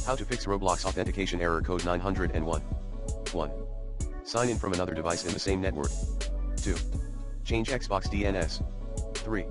How to fix Roblox Authentication Error Code 901. 1. Sign in from another device in the same network. 2. Change Xbox DNS. 3.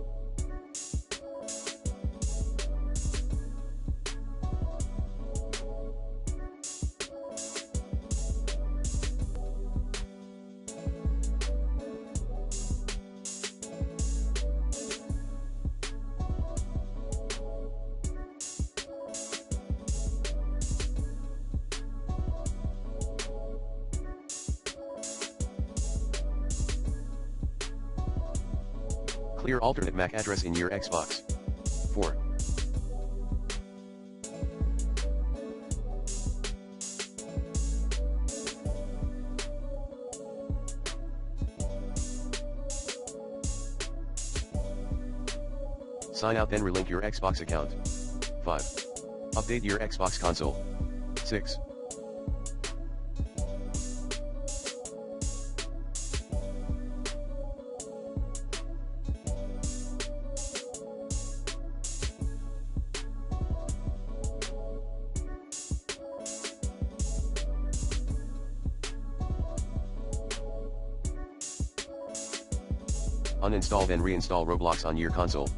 Clear alternate MAC address in your Xbox. 4. Sign out then relink your Xbox account. 5. Update your Xbox console. 6. Uninstall then reinstall Roblox on your console.